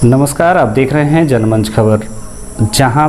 नमस्कार, आप देख रहे हैं जनमंच खबर। जहां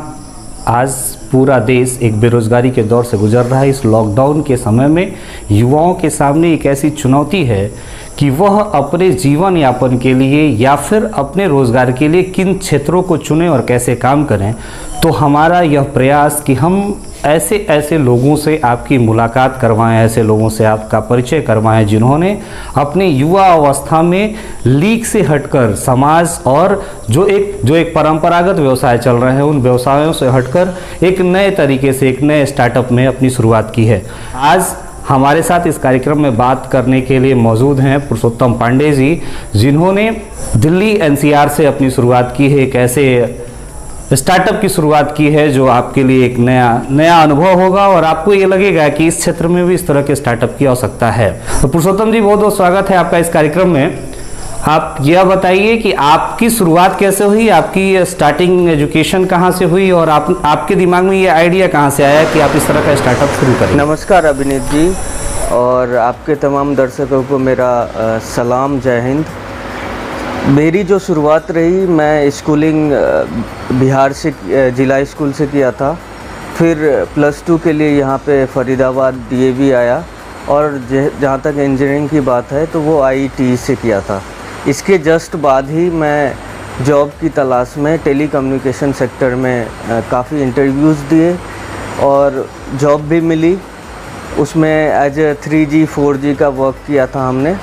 आज पूरा देश एक बेरोजगारी के दौर से गुजर रहा है, इस लॉकडाउन के समय में युवाओं के सामने एक ऐसी चुनौती है कि वह अपने जीवन यापन के लिए या फिर अपने रोजगार के लिए किन क्षेत्रों को चुनें और कैसे काम करें। तो हमारा यह प्रयास कि हम ऐसे लोगों से आपकी मुलाकात करवाएं, ऐसे लोगों से आपका परिचय करवाएं जिन्होंने अपने युवा अवस्था में लीक से हटकर समाज और जो एक परंपरागत व्यवसाय चल रहे हैं उन व्यवसायों से हटकर एक नए तरीके से एक नए स्टार्टअप में अपनी शुरुआत की है। आज हमारे साथ इस कार्यक्रम में बात करने के लिए मौजूद हैं पुरुषोत्तम पांडे जी, जिन्होंने दिल्ली एनसीआर से अपनी शुरुआत की है, एक ऐसे स्टार्टअप की शुरुआत की है जो आपके लिए एक नया अनुभव होगा और आपको ये लगेगा कि इस क्षेत्र में भी इस तरह के स्टार्टअप की आवश्यकता है। तो पुरुषोत्तम जी, बहुत बहुत स्वागत है आपका इस कार्यक्रम में। आप यह बताइए कि आपकी शुरुआत कैसे हुई, आपकी स्टार्टिंग एजुकेशन कहाँ से हुई और आपके दिमाग में ये आइडिया कहाँ से आया कि आप इस तरह का स्टार्टअप शुरू करें। नमस्कार अभिनीत जी और आपके तमाम दर्शकों को मेरा सलाम, जय हिंद। मेरी जो शुरुआत रही, मैं स्कूलिंग बिहार से जिला स्कूल से किया था। फिर +2 के लिए यहाँ पे फरीदाबाद डीएवी आया और जहाँ तक इंजीनियरिंग की बात है तो वो आईटी से किया था। इसके जस्ट बाद ही मैं जॉब की तलाश में टेलीकम्युनिकेशन सेक्टर में काफ़ी इंटरव्यूज़ दिए और जॉब भी मिली। उसमें एज ए 3G 4G का वर्क किया था हमने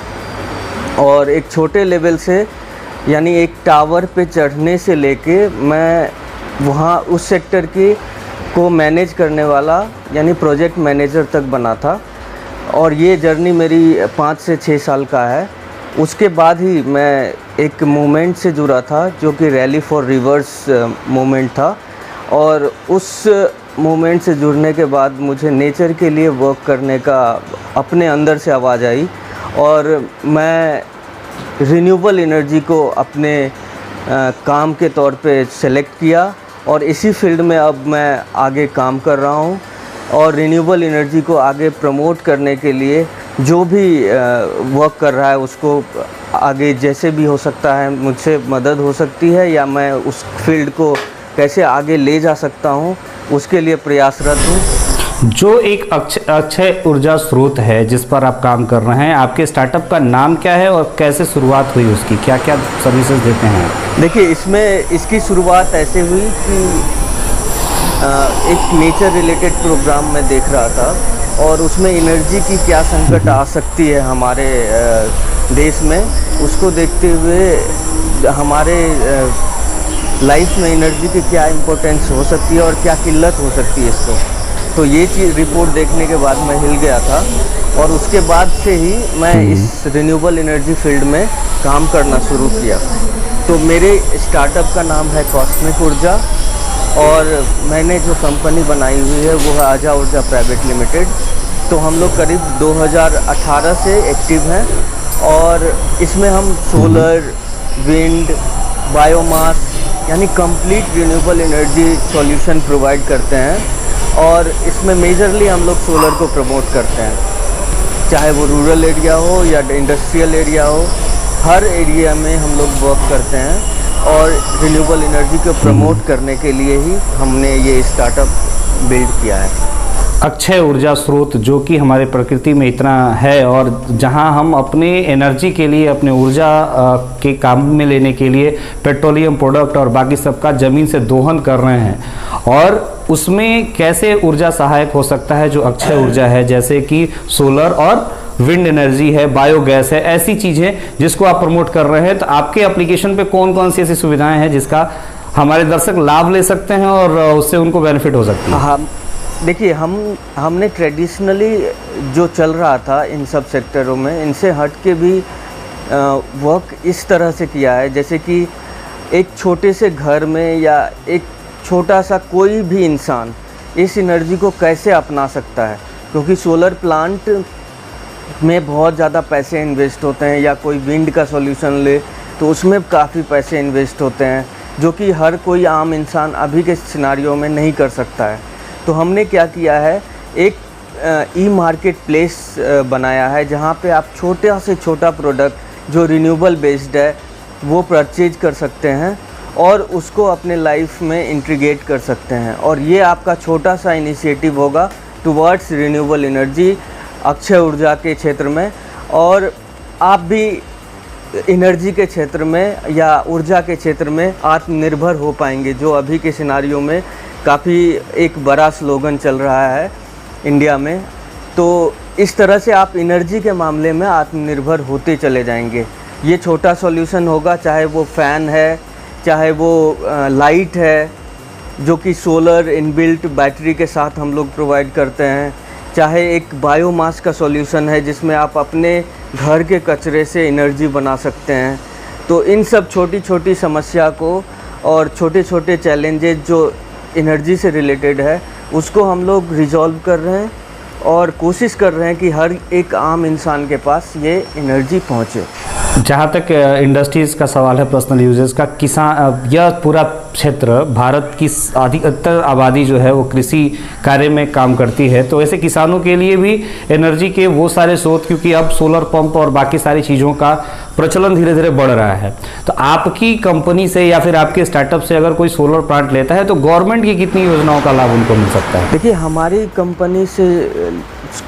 और एक छोटे लेवल से यानी एक टावर पे चढ़ने से लेके मैं वहाँ उस सेक्टर को मैनेज करने वाला यानी प्रोजेक्ट मैनेजर तक बना था और ये जर्नी मेरी 5 से 6 साल का है। उसके बाद ही मैं एक मूवमेंट से जुड़ा था जो कि रैली फॉर रिवर्स मूवमेंट था और उस मूवमेंट से जुड़ने के बाद मुझे नेचर के लिए वर्क करने का अपने अंदर से आवाज़ आई और मैं रिन्यूएबल एनर्जी को अपने काम के तौर पे सेलेक्ट किया और इसी फील्ड में अब मैं आगे काम कर रहा हूँ और रिन्यूएबल एनर्जी को आगे प्रमोट करने के लिए जो भी वर्क कर रहा है उसको आगे जैसे भी हो सकता है मुझसे मदद हो सकती है या मैं उस फील्ड को कैसे आगे ले जा सकता हूँ उसके लिए प्रयासरत हूँ। जो एक अक्षय ऊर्जा स्रोत है जिस पर आप काम कर रहे हैं, आपके स्टार्टअप का नाम क्या है और कैसे शुरुआत हुई उसकी, क्या क्या सर्विसेज देते हैं? देखिए, इसकी शुरुआत ऐसे हुई कि एक नेचर रिलेटेड प्रोग्राम मैं देख रहा था और उसमें एनर्जी की क्या संकट आ सकती है हमारे देश में, उसको देखते हुए हमारे लाइफ में एनर्जी की क्या इम्पोर्टेंस हो सकती है और क्या किल्लत हो सकती है इसको। तो ये चीज़ रिपोर्ट देखने के बाद मैं हिल गया था और उसके बाद से ही मैं इस रिन्यूएबल एनर्जी फील्ड में काम करना शुरू किया। तो मेरे स्टार्टअप का नाम है कॉस्मिक ऊर्जा और मैंने जो कंपनी बनाई हुई है वो है आजा ऊर्जा प्राइवेट लिमिटेड। तो हम लोग करीब 2018 से एक्टिव हैं और इसमें हम सोलर, विंड, बायोमास यानी complete renewable energy solution provide करते हैं और इसमें मेजरली हम लोग सोलर को प्रमोट करते हैं, चाहे वो रूरल एरिया हो या इंडस्ट्रियल एरिया हो, हर एरिया में हम लोग वर्क करते हैं और रिन्यूएबल एनर्जी को प्रमोट करने के लिए ही हमने ये स्टार्टअप बिल्ड किया है। अक्षय ऊर्जा स्रोत जो कि हमारे प्रकृति में इतना है और जहां हम अपने एनर्जी के लिए, अपने ऊर्जा के काम में लेने के लिए पेट्रोलियम प्रोडक्ट और बाकी सबका ज़मीन से दोहन कर रहे हैं और उसमें कैसे ऊर्जा सहायक हो सकता है जो अक्षय ऊर्जा है, जैसे कि सोलर और विंड एनर्जी है, बायोगैस है, ऐसी चीज़ें जिसको आप प्रमोट कर रहे हैं। तो आपके एप्लीकेशन पे कौन कौन सी ऐसी सुविधाएं हैं जिसका हमारे दर्शक लाभ ले सकते हैं और उससे उनको बेनिफिट हो सकती है? हाँ, देखिए, हमने ट्रेडिशनली जो चल रहा था इन सब सेक्टरों में, इनसे हट के भी वर्क इस तरह से किया है जैसे कि एक छोटे से घर में या एक छोटा सा कोई भी इंसान इस एनर्जी को कैसे अपना सकता है, क्योंकि सोलर प्लांट में बहुत ज़्यादा पैसे इन्वेस्ट होते हैं या कोई विंड का सॉल्यूशन ले तो उसमें काफ़ी पैसे इन्वेस्ट होते हैं जो कि हर कोई आम इंसान अभी के सिनारियों में नहीं कर सकता है। तो हमने क्या किया है, एक ई मार्केट प्लेस बनाया है जहाँ पे आप छोटा से छोटा प्रोडक्ट जो रिन्यूएबल बेस्ड है वो परचेज कर सकते हैं और उसको अपने लाइफ में इंटीग्रेट कर सकते हैं। और ये आपका छोटा सा इनिशिएटिव होगा टुवर्ड्स रिन्यूएबल एनर्जी, अक्षय ऊर्जा के क्षेत्र में। और आप भी एनर्जी के क्षेत्र में या ऊर्जा के क्षेत्र में आत्मनिर्भर हो पाएंगे, जो अभी के सिनारियो में काफ़ी एक बड़ा स्लोगन चल रहा है इंडिया में। तो इस तरह से आप एनर्जी के मामले में आत्मनिर्भर होते चले जाएंगे। ये छोटा सॉल्यूशन होगा, चाहे वो फ़ैन है, चाहे वो लाइट है जो कि सोलर इनबिल्ट बैटरी के साथ हम लोग प्रोवाइड करते हैं, चाहे एक बायोमास का सॉल्यूशन है जिसमें आप अपने घर के कचरे से एनर्जी बना सकते हैं। तो इन सब छोटी छोटी समस्या को और छोटे छोटे चैलेंजेस जो एनर्जी से रिलेटेड है उसको हम लोग रिजॉल्व कर रहे हैं और कोशिश कर रहे हैं कि हर एक आम इंसान के पास ये एनर्जी पहुँचे। जहाँ तक इंडस्ट्रीज़ का सवाल है, पर्सनल यूजेस का, किसान, यह पूरा क्षेत्र भारत की अधिकतर आबादी जो है वो कृषि कार्य में काम करती है। तो ऐसे किसानों के लिए भी एनर्जी के वो सारे स्रोत, क्योंकि अब सोलर पंप और बाकी सारी चीज़ों का प्रचलन धीरे धीरे बढ़ रहा है, तो आपकी कंपनी से या फिर आपके स्टार्टअप से अगर कोई सोलर प्लांट लेता है तो गवर्नमेंट की कितनी योजनाओं का लाभ उनको मिल सकता है? देखिए, हमारी कंपनी से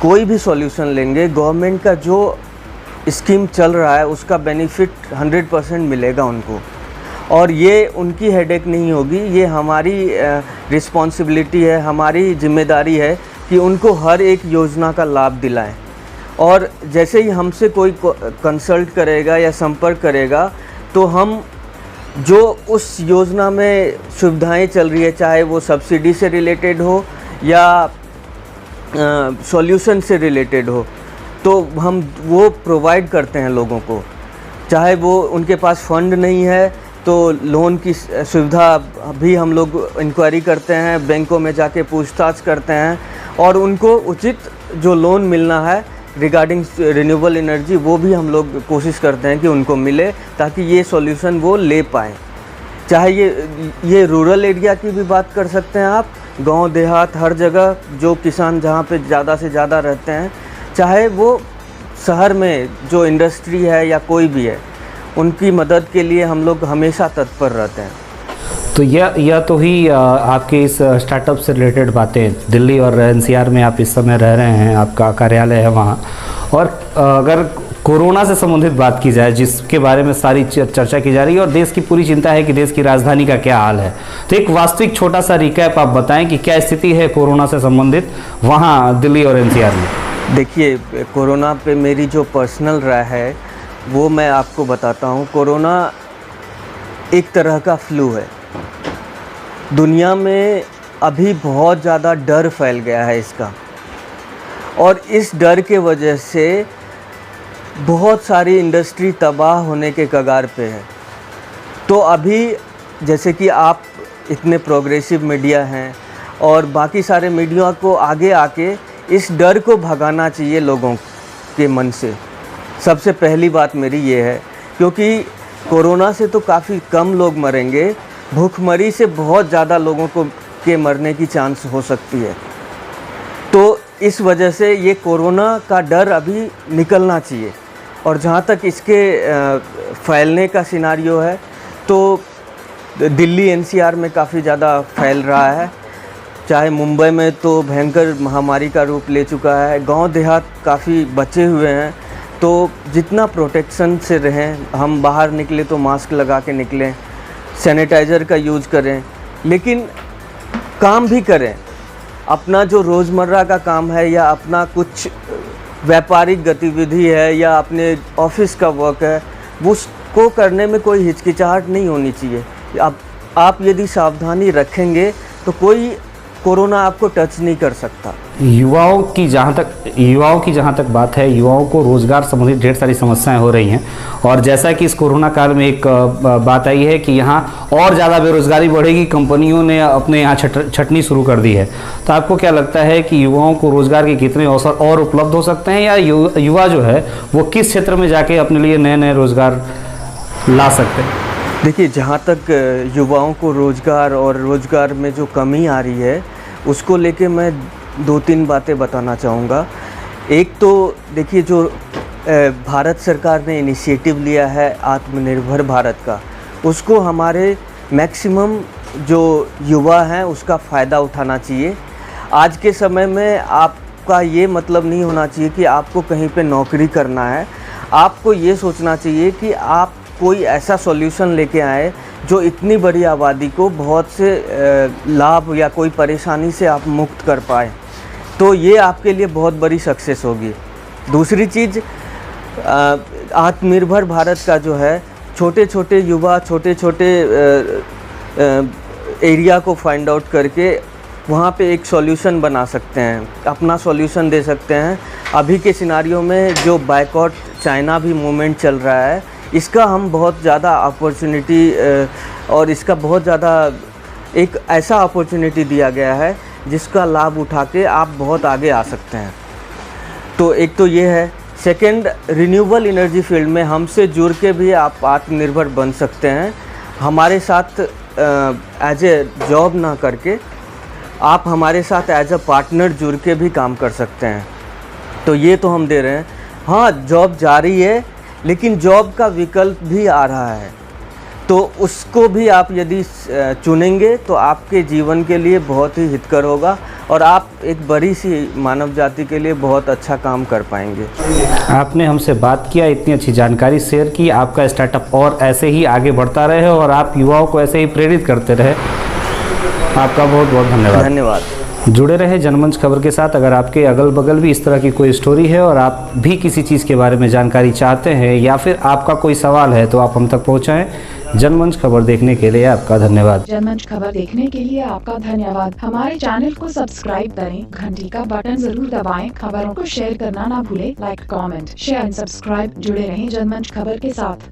कोई भी सॉल्यूशन लेंगे, गवर्नमेंट का जो स्कीम चल रहा है उसका बेनिफिट 100% मिलेगा उनको। और ये उनकी हेडेक नहीं होगी, ये हमारी रिस्पॉन्सिबिलिटी है, हमारी जिम्मेदारी है कि उनको हर एक योजना का लाभ दिलाएं। और जैसे ही हमसे कोई कंसल्ट करेगा या संपर्क करेगा तो हम जो उस योजना में सुविधाएं चल रही है, चाहे वो सब्सिडी से रिलेटेड हो या सॉल्यूशन से रिलेटेड हो, तो हम वो प्रोवाइड करते हैं लोगों को। चाहे वो उनके पास फंड नहीं है तो लोन की सुविधा भी हम लोग इंक्वायरी करते हैं, बैंकों में जाके पूछताछ करते हैं और उनको उचित जो लोन मिलना है रिगार्डिंग रिन्यूएबल एनर्जी वो भी हम लोग कोशिश करते हैं कि उनको मिले, ताकि ये सॉल्यूशन वो ले पाएँ। चाहे ये रूरल एरिया की भी बात कर सकते हैं आप, गांव देहात हर जगह जो किसान जहाँ पे ज़्यादा से ज़्यादा रहते हैं, चाहे वो शहर में जो इंडस्ट्री है या कोई भी है, उनकी मदद के लिए हम लोग हमेशा तत्पर रहते हैं। तो यह तो ही आपके इस स्टार्टअप से रिलेटेड बातें। दिल्ली और एनसीआर में आप इस समय रह रहे हैं, आपका कार्यालय है वहाँ, और अगर कोरोना से संबंधित बात की जाए जिसके बारे में सारी चर्चा की जा रही है और देश की पूरी चिंता है कि देश की राजधानी का क्या हाल है, तो एक वास्तविक छोटा सा रिकैप आप बताएं कि क्या स्थिति है कोरोना से संबंधित वहाँ दिल्ली और एनसीआर में। देखिए, कोरोना पे मेरी जो पर्सनल राय है वो मैं आपको बताता हूँ। कोरोना एक तरह का फ्लू है। दुनिया में अभी बहुत ज़्यादा डर फैल गया है इसका, और इस डर के वजह से बहुत सारी इंडस्ट्री तबाह होने के कगार पे है। तो अभी जैसे कि आप इतने प्रोग्रेसिव मीडिया हैं और बाकी सारे मीडिया को आगे आके इस डर को भगाना चाहिए लोगों के मन से। सबसे पहली बात मेरी ये है, क्योंकि कोरोना से तो काफ़ी कम लोग मरेंगे, भूखमरी से बहुत ज़्यादा लोगों को के मरने की चांस हो सकती है। तो इस वजह से ये कोरोना का डर अभी निकलना चाहिए। और जहाँ तक इसके फैलने का सिनारियो है, तो दिल्ली एनसीआर में काफ़ी ज़्यादा फैल रहा है, चाहे मुंबई में तो भयंकर महामारी का रूप ले चुका है। गांव देहात काफ़ी बचे हुए हैं, तो जितना प्रोटेक्शन से रहें, हम बाहर निकले तो मास्क लगा के निकलें, सैनिटाइज़र का यूज़ करें, लेकिन काम भी करें। अपना जो रोज़मर्रा का काम है या अपना कुछ व्यापारिक गतिविधि है या अपने ऑफिस का वर्क है, उसको करने में कोई हिचकिचाहट नहीं होनी चाहिए। आप यदि सावधानी रखेंगे तो कोई कोरोना आपको टच नहीं कर सकता। युवाओं की जहाँ तक बात है, युवाओं को रोज़गार संबंधित ढेर सारी समस्याएं हो रही हैं, और जैसा कि इस कोरोना काल में एक बात आई है कि यहाँ और ज़्यादा बेरोज़गारी बढ़ेगी, कंपनियों ने अपने यहाँ छटनी शुरू कर दी है। तो आपको क्या लगता है कि युवाओं को रोज़गार के कितने अवसर और उपलब्ध हो सकते हैं, या युवा जो है वो किस क्षेत्र में जाके अपने लिए नए नए रोज़गार ला सकते हैं? देखिए, जहाँ तक युवाओं को रोज़गार और रोज़गार में जो कमी आ रही है उसको लेके मैं 2-3 बातें बताना चाहूँगा। एक तो देखिए, जो भारत सरकार ने इनिशिएटिव लिया है आत्मनिर्भर भारत का, उसको हमारे मैक्सिमम जो युवा हैं उसका फ़ायदा उठाना चाहिए। आज के समय में आपका ये मतलब नहीं होना चाहिए कि आपको कहीं पे नौकरी करना है। आपको ये सोचना चाहिए कि आप कोई ऐसा सॉल्यूशन लेके आए जो इतनी बड़ी आबादी को बहुत से लाभ या कोई परेशानी से आप मुक्त कर पाए, तो ये आपके लिए बहुत बड़ी सक्सेस होगी। दूसरी चीज़, आत्मनिर्भर भारत का जो है, छोटे छोटे युवा छोटे छोटे एरिया को फाइंड आउट करके वहाँ पे एक सॉल्यूशन बना सकते हैं, अपना सॉल्यूशन दे सकते हैं। अभी के सिनारियो में जो बायकॉट चाइना भी मूवमेंट चल रहा है, इसका हम बहुत ज़्यादा अपॉर्चुनिटी और इसका बहुत ज़्यादा एक ऐसा अपॉर्चुनिटी दिया गया है जिसका लाभ उठा के आप बहुत आगे आ सकते हैं। तो एक तो ये है। सेकंड, रिन्यूएबल एनर्जी फील्ड में हमसे जुड़ के भी आप आत्मनिर्भर बन सकते हैं। हमारे साथ एज ए जॉब ना करके आप हमारे साथ एज ए पार्टनर जुड़ के भी काम कर सकते हैं। तो ये तो हम दे रहे हैं। हाँ, जॉब जारी है, लेकिन जॉब का विकल्प भी आ रहा है, तो उसको भी आप यदि चुनेंगे तो आपके जीवन के लिए बहुत ही हितकर होगा और आप एक बड़ी सी मानव जाति के लिए बहुत अच्छा काम कर पाएंगे। आपने हमसे बात किया, इतनी अच्छी जानकारी शेयर की। आपका स्टार्टअप और ऐसे ही आगे बढ़ता रहे और आप युवाओं को ऐसे ही प्रेरित करते रहे। आपका बहुत बहुत धन्यवाद। धन्यवाद। जुड़े रहे जनमंच खबर के साथ। अगर आपके अगल बगल भी इस तरह की कोई स्टोरी है और आप भी किसी चीज़ के बारे में जानकारी चाहते हैं या फिर आपका कोई सवाल है तो आप हम तक पहुंचाएं। जनमंच खबर देखने के लिए आपका धन्यवाद। जनमंच खबर देखने के लिए आपका धन्यवाद। हमारे चैनल को सब्सक्राइब करें, घंटी का बटन जरूर दबाएं, खबरों को शेयर करना ना भूलें। Like, comment, share and subscribe. जुड़े रहें जनमंच खबर के साथ।